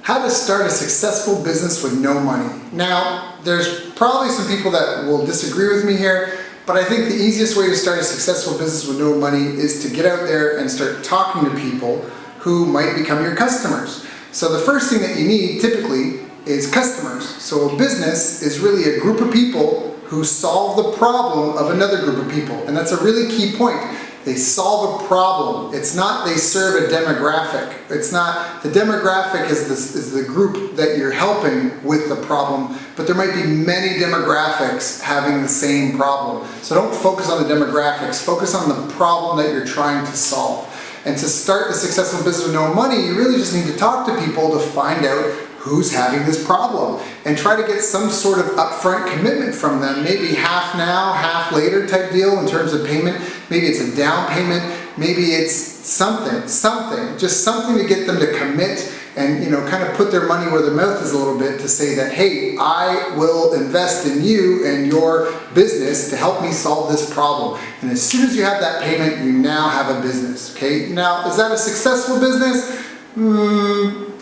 How to start a successful business with no money. Now, there's probably some people that will disagree with me here, but I think the easiest way to start a successful business with no money is to get out there and start talking to people who might become your customers. So the first thing that you need typically is customers. So a business is really a group of people who solve the problem of another group of people, and that's a really key point. They solve a problem. It's not they serve a demographic. It's not, the demographic is the group that you're helping with the problem, but there might be many demographics having the same problem. So don't focus on the demographics, focus on the problem that you're trying to solve. And to start the successful business with no money, you really just need to talk to people to find out who's having this problem and try to get some sort of upfront commitment from them, maybe half now, half later type deal in terms of payment. Maybe it's a down payment, maybe it's something, just something to get them to commit and kind of put their money where their mouth is a little bit to say that, hey, I will invest in you and your business to help me solve this problem. And as soon as you have that payment, you now have a business, okay? Now, is that a successful business?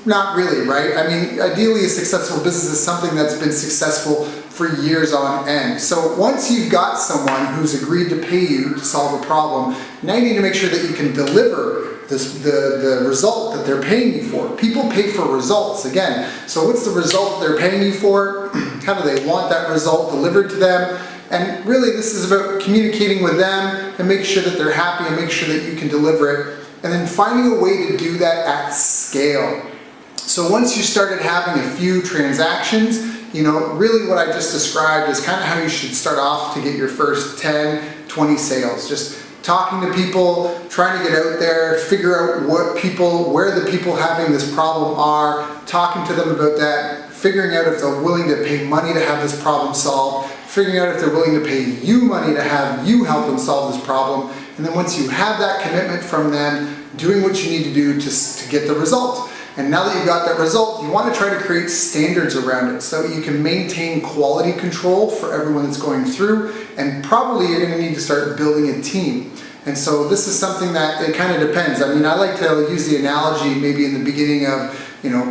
Not really, right? I mean, ideally a successful business is something that's been successful for years on end. So once you've got someone who's agreed to pay you to solve a problem, now you need to make sure that you can deliver the result that they're paying you for. People pay for results, again. So what's the result they're paying you for? How do they want that result delivered to them? And really this is about communicating with them and making sure that they're happy and make sure that you can deliver it. And then finding a way to do that at scale. So once you started having a few transactions, really what I just described is kind of how you should start off to get your first 10, 20 sales. Just talking to people, trying to get out there, figure out where the people having this problem are, talking to them about that, figuring out if they're willing to pay money to have this problem solved, figuring out if they're willing to pay you money to have you help them solve this problem. And then once you have that commitment from them, doing what you need to do to get the result. And now that you've got that result, you want to try to create standards around it so you can maintain quality control for everyone that's going through, and probably you're going to need to start building a team. And so this is something that it kind of depends. I mean, I like to use the analogy maybe in the beginning of,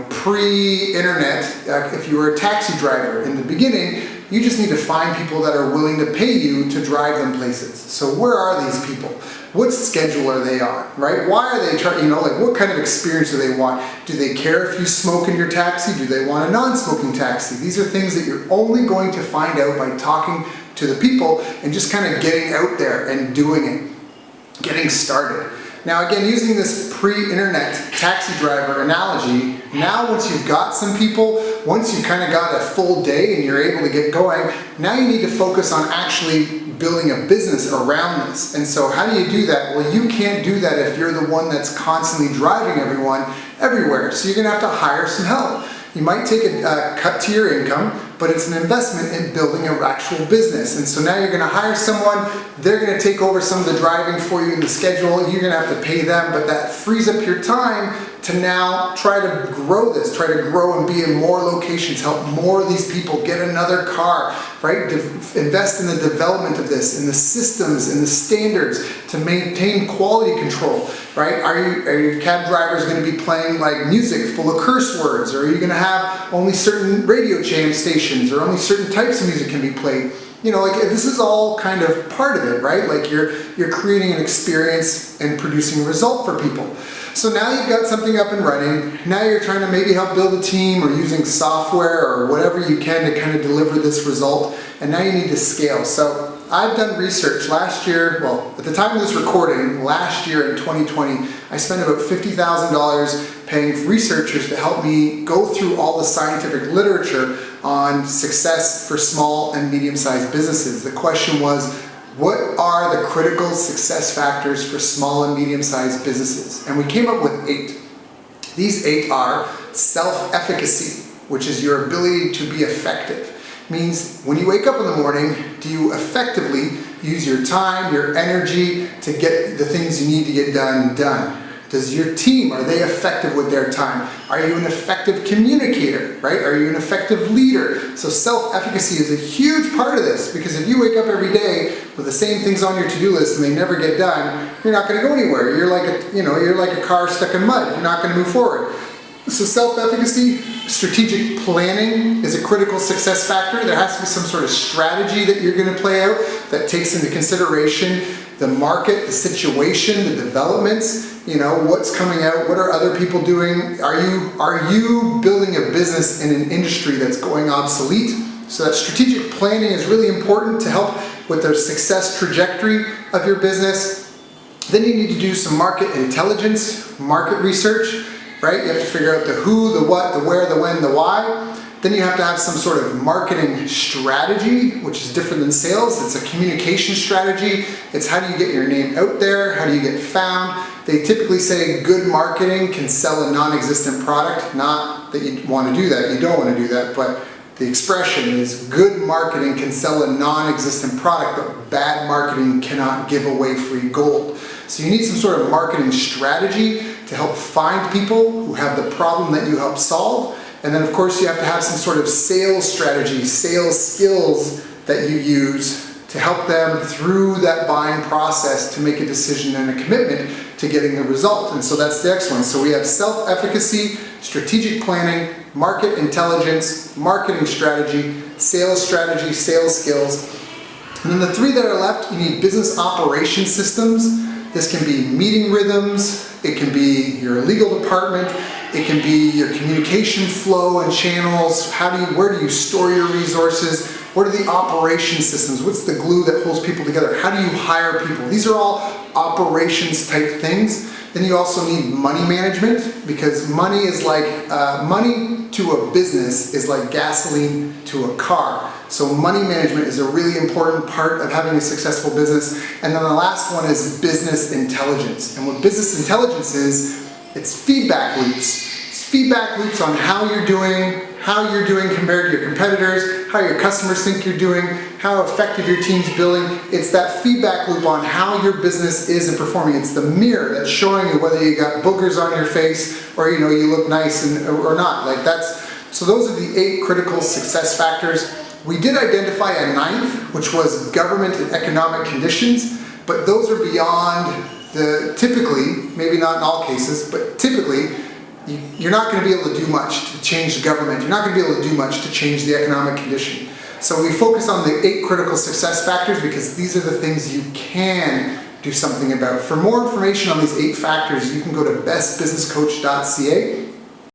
pre-internet, if you were a taxi driver in the beginning, you just need to find people that are willing to pay you to drive them places. So where are these people? What schedule are they on, right? Why are they trying, what kind of experience do they want? Do they care if you smoke in your taxi? Do they want a non-smoking taxi? These are things that you're only going to find out by talking to the people and just kind of getting out there and doing it, getting started. Now again, using this pre-internet taxi driver analogy, now once you've got some people, once you've kind of got a full day and you're able to get going, now you need to focus on actually building a business around this. And so how do you do that? Well, you can't do that if you're the one that's constantly driving everyone everywhere. So you're going to have to hire some help. You might take a cut to your income, but it's an investment in building an actual business. And so now you're going to hire someone, they're going to take over some of the driving for you in the schedule, you're going to have to pay them, but that frees up your time to now try to grow this, try to grow and be in more locations, help more of these people get another car, right? Invest in the development of this, in the systems, in the standards to maintain quality control, right? Are your cab drivers going to be playing like music full of curse words? Or are you going to have only certain radio jam stations or only certain types of music can be played? This is all kind of part of it, right? Like you're creating an experience and producing a result for people. So now you've got something up and running. Now you're trying to maybe help build a team or using software or whatever you can to kind of deliver this result. And now you need to scale. So I've done research last year, well, at the time of this recording, last year in 2020, I spent about $50,000 paying researchers to help me go through all the scientific literature on success for small and medium-sized businesses. The question was, what are the critical success factors for small and medium-sized businesses? And we came up with 8. These 8 are self-efficacy, which is your ability to be effective. Means when you wake up in the morning, do you effectively use your time, your energy to get the things you need to get done? Does your team, are they effective with their time? Are you an effective communicator, right? Are you an effective leader? So self-efficacy is a huge part of this, because if you wake up every day with the same things on your to-do list and they never get done, you're not going to go anywhere. You're like a car stuck in mud. You're not going to move forward. So self-efficacy, strategic planning is a critical success factor. There has to be some sort of strategy that you're going to play out that takes into consideration the market, the situation, the developments, what's coming out, what are other people doing? Are you building a business in an industry that's going obsolete? So that strategic planning is really important to help with the success trajectory of your business. Then you need to do some market intelligence, market research, right? You have to figure out the who, the what, the where, the when, the why. Then you have to have some sort of marketing strategy, which is different than sales. It's a communication strategy. It's how do you get your name out there? How do you get found? They typically say good marketing can sell a non-existent product. Not that you want to do that. You don't want to do that. But the expression is good marketing can sell a non-existent product, but bad marketing cannot give away free gold. So you need some sort of marketing strategy to help find people who have the problem that you help solve. And then of course you have to have some sort of sales strategy, sales skills that you use to help them through that buying process to make a decision and a commitment to getting the result. And so that's the next one. So we have self-efficacy, strategic planning, market intelligence, marketing strategy, sales skills. And then the three that are left, you need business operation systems. This can be meeting rhythms, it can be your legal department, it can be your communication flow and channels. Where do you store your resources? What are the operation systems? What's the glue that holds people together? How do you hire people? These are all operations type things. Then you also need money management, because money is like, money to a business is like gasoline to a car. So money management is a really important part of having a successful business. And then the last one is business intelligence. And what business intelligence is, it's feedback loops. It's feedback loops on how you're doing compared to your competitors, how your customers think you're doing, how effective your team's building. It's that feedback loop on how your business is and performing. It's the mirror that's showing you whether you got boogers on your face or you look nice or not. So those are the 8 critical success factors. We did identify a 9th, which was government and economic conditions, but those are beyond typically, maybe not in all cases, but typically, you're not going to be able to do much to change the government. You're not going to be able to do much to change the economic condition. So we focus on the 8 critical success factors because these are the things you can do something about. For more information on these 8 factors, you can go to bestbusinesscoach.ca.